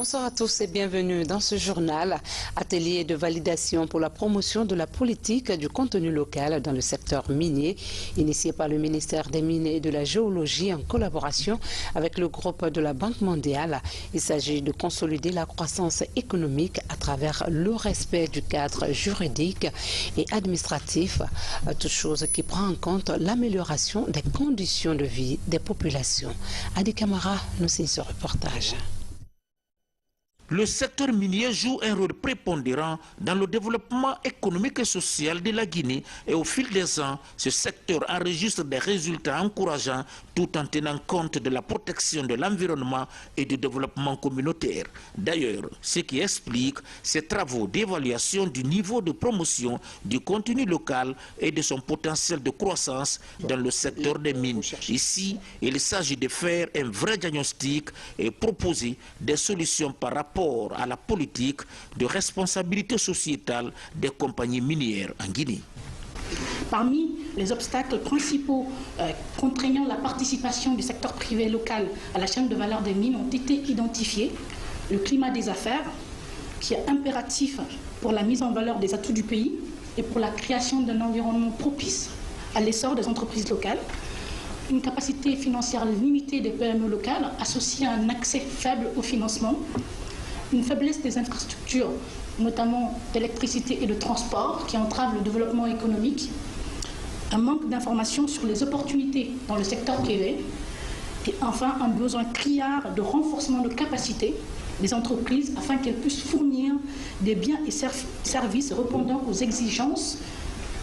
Bonsoir à tous et bienvenue dans ce journal. Atelier de validation pour la promotion de la politique du contenu local dans le secteur minier, initié par le ministère des Mines et de la Géologie en collaboration avec le groupe de la Banque mondiale. Il s'agit de consolider la croissance économique à travers le respect du cadre juridique et administratif, toute chose qui prend en compte l'amélioration des conditions de vie des populations. Adi Camara nous signe ce reportage. Le secteur minier joue un rôle prépondérant dans le développement économique et social de la Guinée et au fil des ans, ce secteur enregistre des résultats encourageants tout en tenant compte de la protection de l'environnement et du développement communautaire. D'ailleurs, ce qui explique ces travaux d'évaluation du niveau de promotion du contenu local et de son potentiel de croissance dans le secteur des mines. Ici, il s'agit de faire un vrai diagnostic et proposer des solutions par rapport à la politique de responsabilité sociétale des compagnies minières en Guinée. Parmi les obstacles principaux contraignant la participation du secteur privé local à la chaîne de valeur des mines ont été identifiés. Le climat des affaires, qui est impératif pour la mise en valeur des atouts du pays et pour la création d'un environnement propice à l'essor des entreprises locales. Une capacité financière limitée des PME locales associée à un accès faible au financement. Une faiblesse des infrastructures, notamment d'électricité et de transport, qui entrave le développement économique, un manque d'informations sur les opportunités dans le secteur privé, et enfin un besoin criard de renforcement de capacité des entreprises afin qu'elles puissent fournir des biens et services répondant aux exigences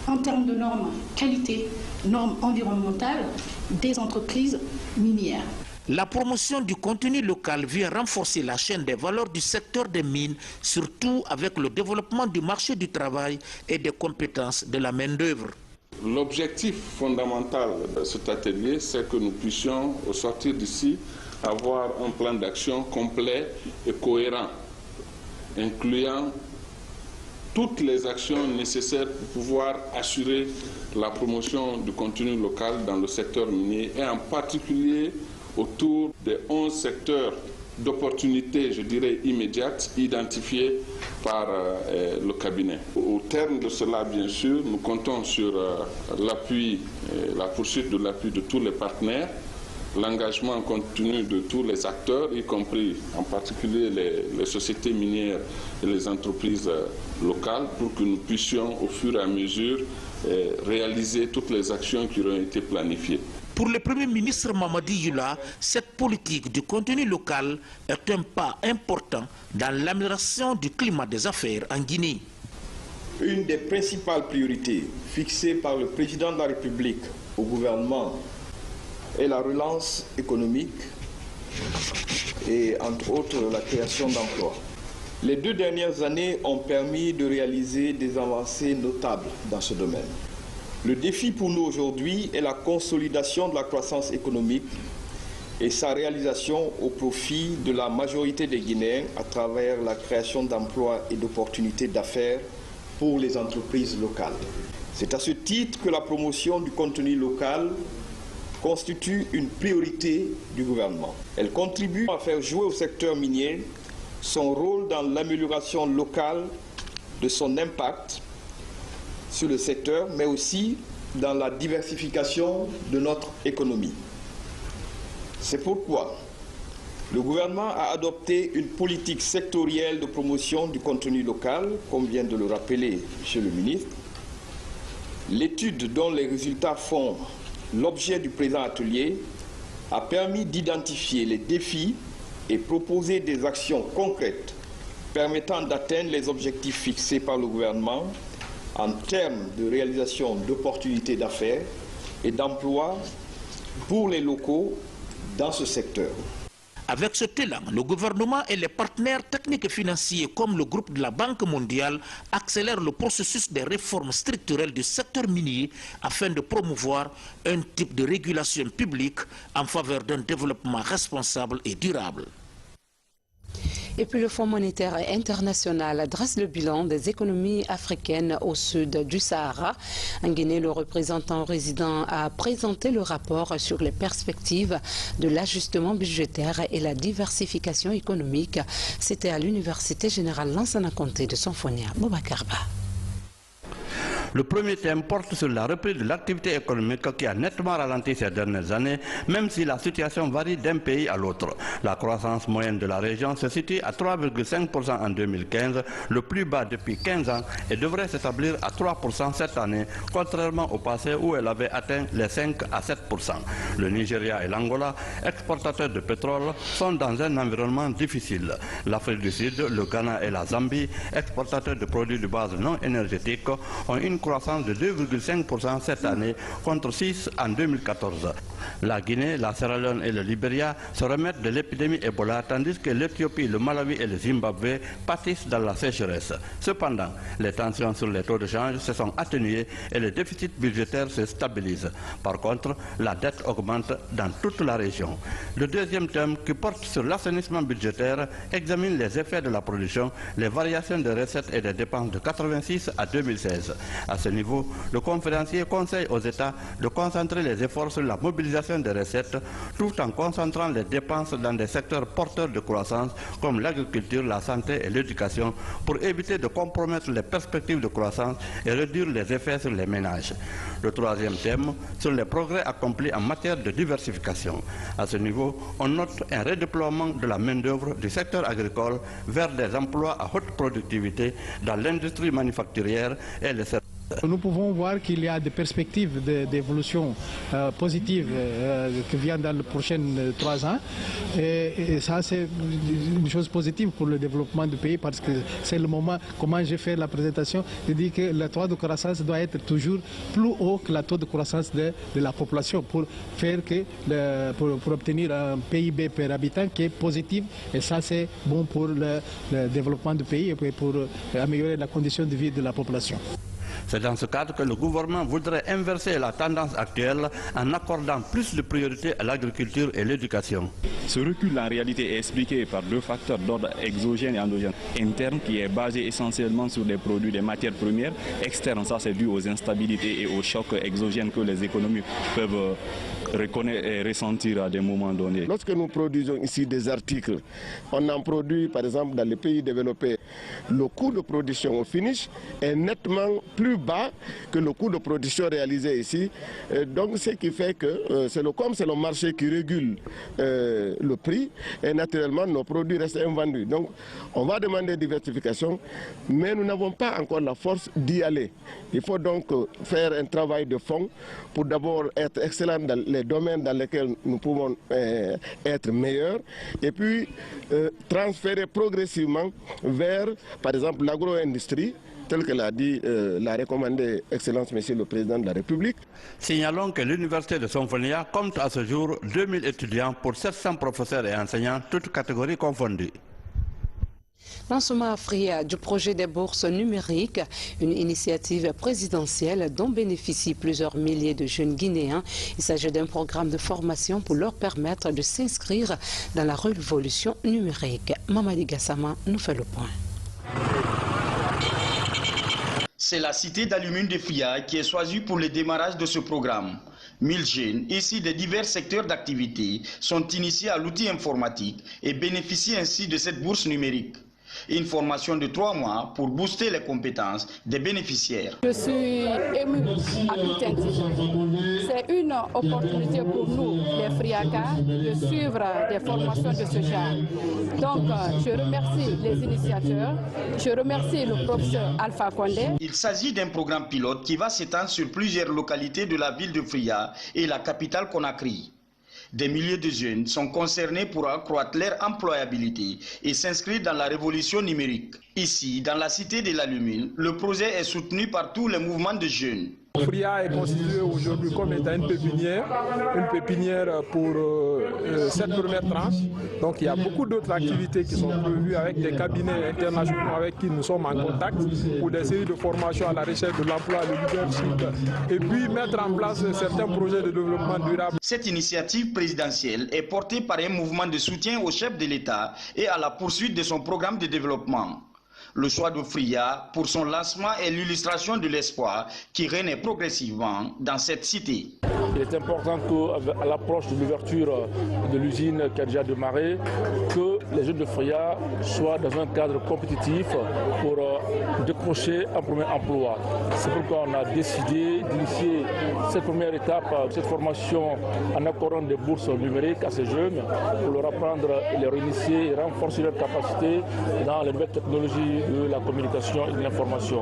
en termes de normes qualité, normes environnementales des entreprises minières. La promotion du contenu local vient renforcer la chaîne des valeurs du secteur des mines, surtout avec le développement du marché du travail et des compétences de la main-d'œuvre. L'objectif fondamental de cet atelier, c'est que nous puissions, au sortir d'ici, avoir un plan d'action complet et cohérent, incluant toutes les actions nécessaires pour pouvoir assurer la promotion du contenu local dans le secteur minier et en particulier autour des 11 secteurs d'opportunités, je dirais, immédiates, identifiés par le cabinet. Au terme de cela, bien sûr, nous comptons sur l'appui, la poursuite de l'appui de tous les partenaires, l'engagement continu de tous les acteurs, y compris en particulier les sociétés minières et les entreprises locales, pour que nous puissions, au fur et à mesure, réaliser toutes les actions qui auront été planifiées. Pour le Premier ministre Mamadi Yula, cette politique du contenu local est un pas important dans l'amélioration du climat des affaires en Guinée. Une des principales priorités fixées par le président de la République au gouvernement est la relance économique et, entre autres, la création d'emplois. Les 2 dernières années ont permis de réaliser des avancées notables dans ce domaine. Le défi pour nous aujourd'hui est la consolidation de la croissance économique et sa réalisation au profit de la majorité des Guinéens à travers la création d'emplois et d'opportunités d'affaires pour les entreprises locales. C'est à ce titre que la promotion du contenu local constitue une priorité du gouvernement. Elle contribue à faire jouer au secteur minier son rôle dans l'amélioration locale de son impact sur le secteur, mais aussi dans la diversification de notre économie. C'est pourquoi le gouvernement a adopté une politique sectorielle de promotion du contenu local, comme vient de le rappeler M. le ministre. L'étude dont les résultats font l'objet du présent atelier a permis d'identifier les défis et proposer des actions concrètes permettant d'atteindre les objectifs fixés par le gouvernement en termes de réalisation d'opportunités d'affaires et d'emplois pour les locaux dans ce secteur. Avec cet élan, le gouvernement et les partenaires techniques et financiers comme le groupe de la Banque mondiale accélèrent le processus des réformes structurelles du secteur minier afin de promouvoir un type de régulation publique en faveur d'un développement responsable et durable. Et puis le Fonds monétaire international dresse le bilan des économies africaines au sud du Sahara. En Guinée, le représentant résident a présenté le rapport sur les perspectives de l'ajustement budgétaire et la diversification économique. C'était à l'Université générale Lansana Conté de Sonfonia, Boubacarba. Le premier thème porte sur la reprise de l'activité économique qui a nettement ralenti ces dernières années, même si la situation varie d'un pays à l'autre. La croissance moyenne de la région se situe à 3,5% en 2015, le plus bas depuis 15 ans, et devrait s'établir à 3% cette année, contrairement au passé où elle avait atteint les 5 à 7%. Le Nigeria et l'Angola, exportateurs de pétrole, sont dans un environnement difficile. L'Afrique du Sud, le Ghana et la Zambie, exportateurs de produits de base non énergétiques, ont une croissance de 2,5% cette année contre 6 en 2014. La Guinée, la Sierra Leone et le Libéria se remettent de l'épidémie Ebola, tandis que l'Éthiopie, le Malawi et le Zimbabwe pâtissent dans la sécheresse. Cependant, les tensions sur les taux de change se sont atténuées et le déficit budgétaire se stabilise. Par contre, la dette augmente dans toute la région. Le deuxième thème, qui porte sur l'assainissement budgétaire, examine les effets de la production, les variations de recettes et des dépenses de 1986 à 2016. À ce niveau, le conférencier conseille aux États de concentrer les efforts sur la mobilisation des recettes tout en concentrant les dépenses dans des secteurs porteurs de croissance comme l'agriculture, la santé et l'éducation pour éviter de compromettre les perspectives de croissance et réduire les effets sur les ménages. Le troisième thème, sur les progrès accomplis en matière de diversification. À ce niveau, on note un redéploiement de la main-d'œuvre du secteur agricole vers des emplois à haute productivité dans l'industrie manufacturière et les services. Nous pouvons voir qu'il y a des perspectives d'évolution positive qui viennent dans les prochaines 3 ans. Et ça, c'est une chose positive pour le développement du pays parce que c'est le moment, comment j'ai fait la présentation, je dis que le taux de croissance doit être toujours plus haut que le taux de croissance de la population pour faire que pour obtenir un PIB per habitant qui est positif. Et ça, c'est bon pour le développement du pays et pour améliorer la condition de vie de la population. C'est dans ce cadre que le gouvernement voudrait inverser la tendance actuelle en accordant plus de priorité à l'agriculture et l'éducation. Ce recul en réalité est expliqué par 2 facteurs d'ordre exogène et endogène. Interne qui est basé essentiellement sur des produits, des matières premières. Externe, ça c'est dû aux instabilités et aux chocs exogènes que les économies peuvent reconnaître et ressentir à des moments donnés. Lorsque nous produisons ici des articles, on en produit par exemple dans les pays développés, le coût de production au finish est nettement plus bas que le coût de production réalisé ici. Donc ce qui fait que comme c'est le marché qui régule le prix et naturellement nos produits restent invendus. Donc on va demander diversification, mais nous n'avons pas encore la force d'y aller. Il faut donc faire un travail de fond pour d'abord être excellent dans les domaines dans lesquels nous pouvons être meilleurs et puis transférer progressivement vers par exemple l'agro-industrie tel que l'a dit, l'a recommandé Excellence Monsieur le Président de la République. Signalons que l'Université de Sonfonia compte à ce jour 2000 étudiants pour 700 professeurs et enseignants, toutes catégories confondues. Lancement à Fria du projet des bourses numériques, une initiative présidentielle dont bénéficient plusieurs milliers de jeunes Guinéens. Il s'agit d'un programme de formation pour leur permettre de s'inscrire dans la révolution numérique. Mamadi Gassama nous fait le point. C'est la cité d'Alumine de Fria qui est choisie pour le démarrage de ce programme. 1000 jeunes, ici de divers secteurs d'activité, sont initiés à l'outil informatique et bénéficient ainsi de cette bourse numérique. Une formation de 3 mois pour booster les compétences des bénéficiaires. Je suis émue à tout un titre. C'est une opportunité pour nous, les Friakas, de suivre des formations de ce genre. Donc, je remercie les initiateurs, je remercie le professeur Alpha Condé. Il s'agit d'un programme pilote qui va s'étendre sur plusieurs localités de la ville de Fria et la capitale Conakry. Des milliers de jeunes sont concernés pour accroître leur employabilité et s'inscrire dans la révolution numérique. Ici, dans la cité de l'Alumine, le projet est soutenu par tous les mouvements de jeunes. Fria est constituée aujourd'hui comme étant une pépinière pour cette première tranche. Donc il y a beaucoup d'autres activités qui sont prévues avec des cabinets internationaux avec qui nous sommes en contact pour des séries de formations à la recherche de l'emploi, le leadership et puis mettre en place certains projets de développement durable. Cette initiative présidentielle est portée par un mouvement de soutien au chef de l'État et à la poursuite de son programme de développement. Le choix de Fria pour son lancement est l'illustration de l'espoir qui renaît progressivement dans cette cité. Il est important qu'à l'approche de l'ouverture de l'usine qui a déjà démarré, que les jeunes de Fria soient dans un cadre compétitif pour décrocher un premier emploi. C'est pourquoi on a décidé d'initier cette première étape, cette formation en accordant des bourses numériques à ces jeunes pour leur apprendre et les réinitier et renforcer leurs capacités dans les nouvelles technologies de la communication et de l'information.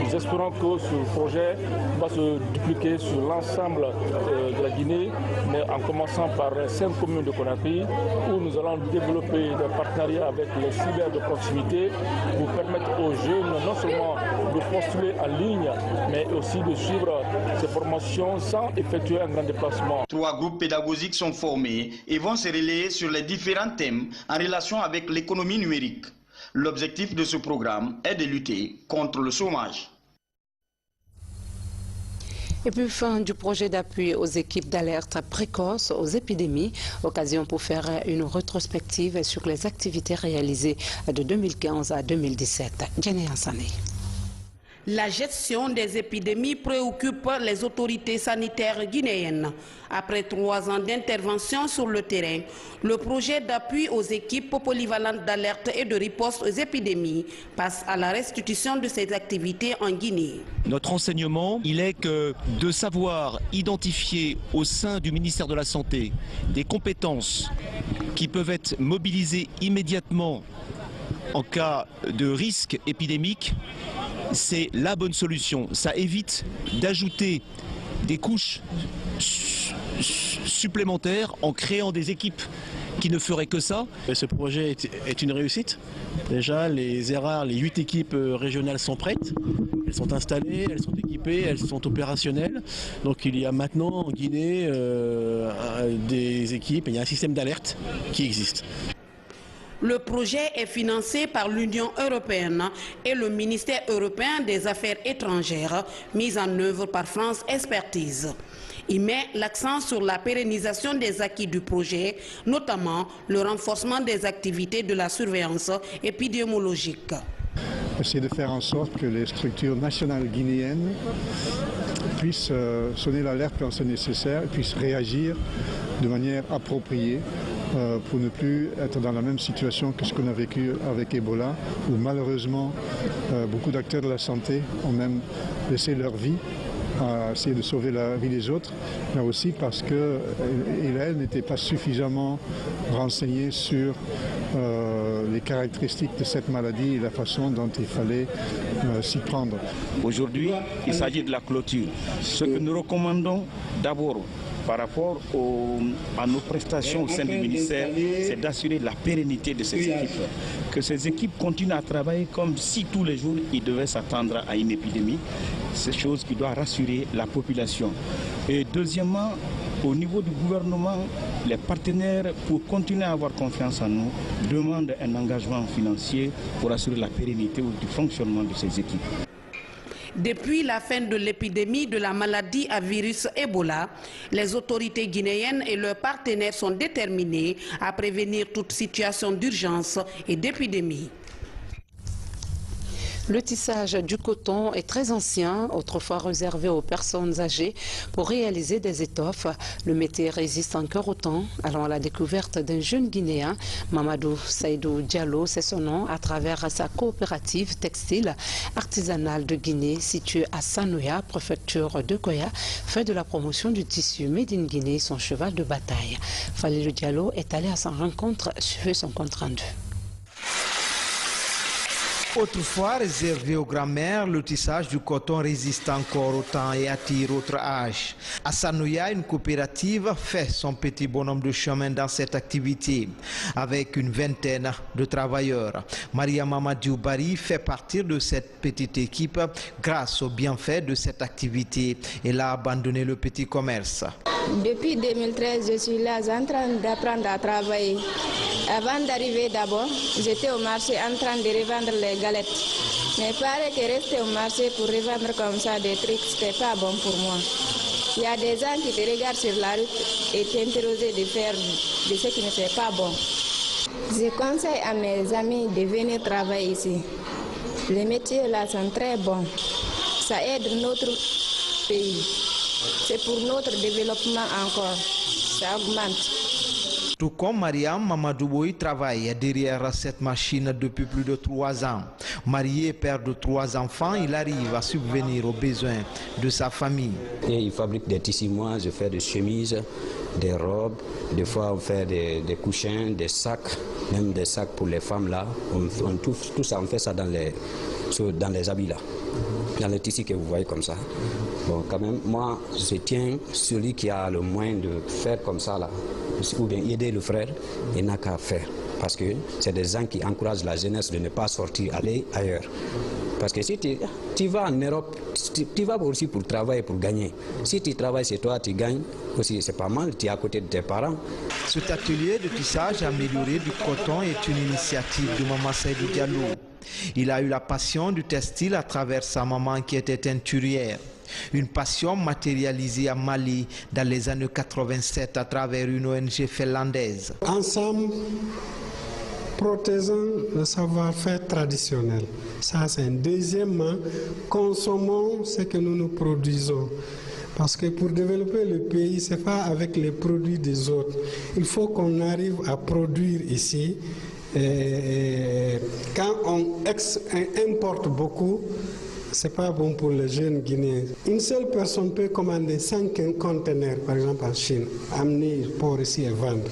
Nous espérons que ce projet va se dupliquer sur l'ensemble de la Guinée, mais en commençant par 5 communes de Conakry, où nous allons développer des partenariats avec les cyber de proximité pour permettre aux jeunes non seulement de postuler en ligne, mais aussi de suivre ces formations sans effectuer un grand déplacement. 3 groupes pédagogiques sont formés et vont se relayer sur les différents thèmes en relation avec l'économie numérique. L'objectif de ce programme est de lutter contre le chômage. Et puis fin du projet d'appui aux équipes d'alerte précoce aux épidémies, occasion pour faire une rétrospective sur les activités réalisées de 2015 à 2017. Jenny Ansane. La gestion des épidémies préoccupe les autorités sanitaires guinéennes. Après 3 ans d'intervention sur le terrain, le projet d'appui aux équipes polyvalentes d'alerte et de riposte aux épidémies passe à la restitution de ces activités en Guinée. Notre enseignement, il est que de savoir identifier au sein du ministère de la Santé des compétences qui peuvent être mobilisées immédiatement en cas de risque épidémique, c'est la bonne solution. Ça évite d'ajouter des couches supplémentaires en créant des équipes qui ne feraient que ça. Ce projet est une réussite. Déjà, les ERAR, les 8 équipes régionales sont prêtes. Elles sont installées, elles sont équipées, elles sont opérationnelles. Donc il y a maintenant en Guinée des équipes, il y a un système d'alerte qui existe. Le projet est financé par l'Union européenne et le ministère européen des Affaires étrangères, mis en œuvre par France Expertise. Il met l'accent sur la pérennisation des acquis du projet, notamment le renforcement des activités de la surveillance épidémiologique. C'est de faire en sorte que les structures nationales guinéennes puissent sonner l'alerte quand c'est nécessaire et puissent réagir de manière appropriée pour ne plus être dans la même situation que ce qu'on a vécu avec Ebola, où malheureusement beaucoup d'acteurs de la santé ont même laissé leur vie à essayer de sauver la vie des autres, mais aussi parce qu'elles n'étaient pas suffisamment renseignées sur les caractéristiques de cette maladie et la façon dont il fallait s'y prendre. Aujourd'hui, il s'agit de la clôture. Ce que nous recommandons d'abord par rapport à nos prestations au sein du ministère, c'est d'assurer la pérennité de ces équipes. Que ces équipes continuent à travailler comme si tous les jours ils devaient s'attendre à une épidémie. C'est chose qui doit rassurer la population. Et deuxièmement, au niveau du gouvernement, les partenaires, pour continuer à avoir confiance en nous, demandent un engagement financier pour assurer la pérennité du fonctionnement de ces équipes. Depuis la fin de l'épidémie de la maladie à virus Ebola, les autorités guinéennes et leurs partenaires sont déterminés à prévenir toute situation d'urgence et d'épidémie. Le tissage du coton est très ancien, autrefois réservé aux personnes âgées pour réaliser des étoffes. Le métier résiste encore au temps. Allons à la découverte d'un jeune Guinéen, Mamadou Saïdou Diallo, c'est son nom, à travers sa coopérative textile artisanale de Guinée située à Sanoya, préfecture de Koya, fait de la promotion du tissu Made in Guinée son cheval de bataille. Falilou Diallo est allé à sa rencontre, suivez son compte rendu. Autrefois réservé aux grands-mères, le tissage du coton résiste encore au temps et attire autre âge. À Sanoya, une coopérative fait son petit bonhomme de chemin dans cette activité, avec une vingtaine de travailleurs. Maria Mamadou Bari fait partie de cette petite équipe grâce aux bienfaits de cette activité. Elle a abandonné le petit commerce. Depuis 2013, je suis là en train d'apprendre à travailler. Avant d'arriver d'abord, j'étais au marché en train de revendre les galettes. Mais il paraît que rester au marché pour revendre comme ça des trucs, c'était pas bon pour moi. Il y a des gens qui te regardent sur la route et t'interrogent de faire de ce qui ne fait pas bon. Je conseille à mes amis de venir travailler ici. Les métiers là sont très bons. Ça aide notre pays. C'est pour notre développement encore. Ça augmente. Tout comme Mariam, Mamadou Boy travaille derrière cette machine depuis plus de 3 ans. Marié, père de 3 enfants, il arrive à subvenir aux besoins de sa famille. Et il fabrique des tissus. Moi, je fais des chemises, des robes. Des fois, on fait des couchins, des sacs, même des sacs pour les femmes là. Tout ça, on fait ça dans les habits là, dans les tissus que vous voyez comme ça. Bon, quand même, moi, je tiens celui qui a le moyen de faire comme ça là, ou bien aider le frère, il n'a qu'à faire. Parce que c'est des gens qui encouragent la jeunesse de ne pas sortir, aller ailleurs. Parce que si tu vas en Europe, tu vas aussi pour travailler, pour gagner. Si tu travailles chez toi, tu gagnes aussi, c'est pas mal, tu es à côté de tes parents. Cet atelier de tissage amélioré du coton est une initiative de Maman Seydou Diallo. Il a eu la passion du textile à travers sa maman qui était teinturière. Une passion matérialisée à Mali dans les années 87 à travers une ONG finlandaise. Ensemble, protégeons le savoir-faire traditionnel. Ça, c'est deuxièmement, consommons ce que nous produisons. Parce que pour développer le pays, ce n'est pas avec les produits des autres. Il faut qu'on arrive à produire ici. Quand on importe beaucoup, ce n'est pas bon pour les jeunes Guinéens. Une seule personne peut commander 5 conteneurs, par exemple en Chine, amener pour ici et vendre.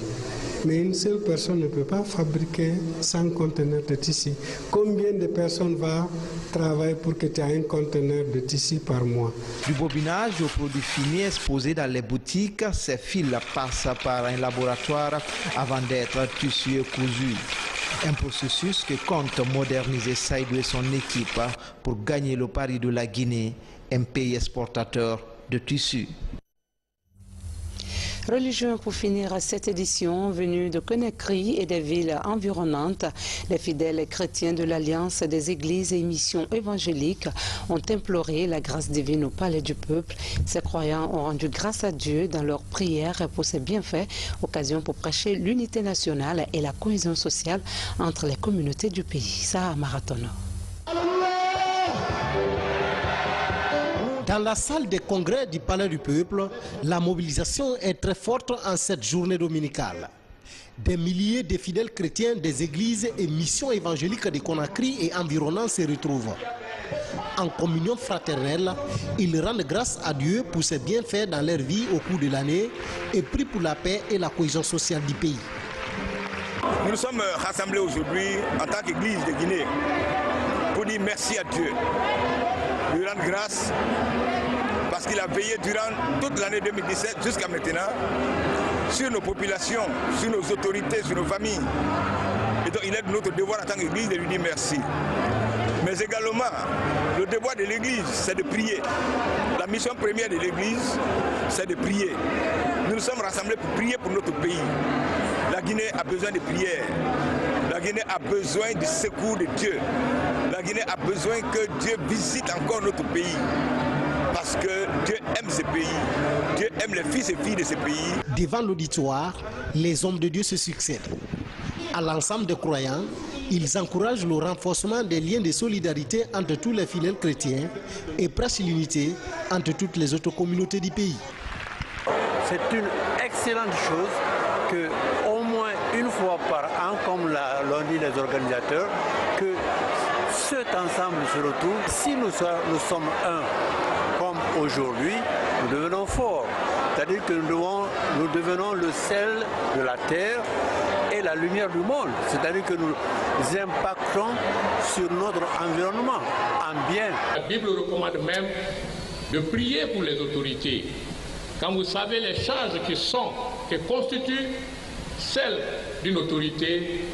Mais une seule personne ne peut pas fabriquer 100 conteneurs de tissu. Combien de personnes vont travailler pour que tu aies un conteneur de tissu par mois? Du bobinage aux produits finis exposés dans les boutiques, ces fils passent par un laboratoire avant d'être tissus et cousus. Un processus que compte moderniser Seydou et son équipe pour gagner le pari de la Guinée, un pays exportateur de tissus. Religion pour finir cette édition, venue de Conakry et des villes environnantes. Les fidèles chrétiens de l'Alliance des églises et missions évangéliques ont imploré la grâce divine au palais du peuple. Ces croyants ont rendu grâce à Dieu dans leurs prières pour ses bienfaits, occasion pour prêcher l'unité nationale et la cohésion sociale entre les communautés du pays. Ça, Marathono. Dans la salle des congrès du Palais du Peuple, la mobilisation est très forte en cette journée dominicale. Des milliers de fidèles chrétiens des églises et missions évangéliques de Conakry et environnants se retrouvent. En communion fraternelle, ils rendent grâce à Dieu pour ses bienfaits dans leur vie au cours de l'année et prient pour la paix et la cohésion sociale du pays. Nous sommes rassemblés aujourd'hui en tant qu'Église de Guinée pour dire merci à Dieu. Lui rendre grâce parce qu'il a veillé durant toute l'année 2017 jusqu'à maintenant sur nos populations, sur nos autorités, sur nos familles. Et donc il est de notre devoir en tant qu'Église de lui dire merci. Mais également, le devoir de l'Église, c'est de prier. La mission première de l'Église, c'est de prier. Nous nous sommes rassemblés pour prier pour notre pays. La Guinée a besoin de prière. La Guinée a besoin du secours de Dieu. La Guinée a besoin que Dieu visite encore notre pays. Parce que Dieu aime ce pays. Dieu aime les fils et filles de ce pays. Devant l'auditoire, les hommes de Dieu se succèdent. À l'ensemble des croyants, ils encouragent le renforcement des liens de solidarité entre tous les fidèles chrétiens et prêchent l'unité entre toutes les autres communautés du pays. C'est une excellente chose que au moins une fois par an, comme l'ont dit les organisateurs, que cet ensemble se retrouve. Si nous sommes un, comme aujourd'hui, nous devenons forts. C'est-à-dire que nous nous devenons le sel de la terre et la lumière du monde. C'est-à-dire que nous impactons sur notre environnement en bien. La Bible recommande même de prier pour les autorités. Quand vous savez les charges qui constituent celles d'une autorité,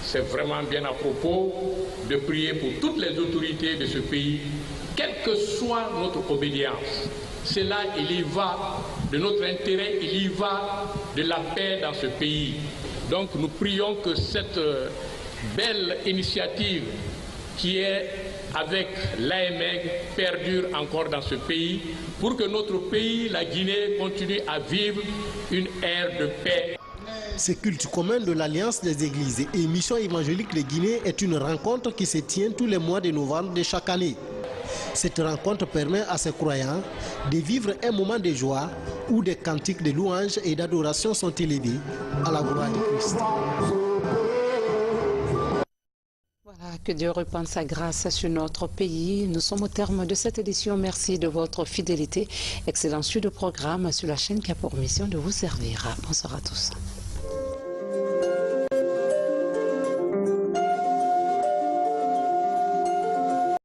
c'est vraiment bien à propos de prier pour toutes les autorités de ce pays, quelle que soit notre obédience. C'est là, il y va de notre intérêt, il y va de la paix dans ce pays. Donc nous prions que cette belle initiative qui est avec l'AMEG perdure encore dans ce pays pour que notre pays, la Guinée, continue à vivre une ère de paix. Ce culte commun de l'Alliance des Églises et Mission évangélique de Guinée est une rencontre qui se tient tous les mois de novembre de chaque année. Cette rencontre permet à ses croyants de vivre un moment de joie où des cantiques de louanges et d'adoration sont élevés à la gloire de Christ. Voilà, que Dieu répande sa grâce sur notre pays. Nous sommes au terme de cette édition. Merci de votre fidélité. Excellent suite de programme sur la chaîne qui a pour mission de vous servir. Bonsoir à tous.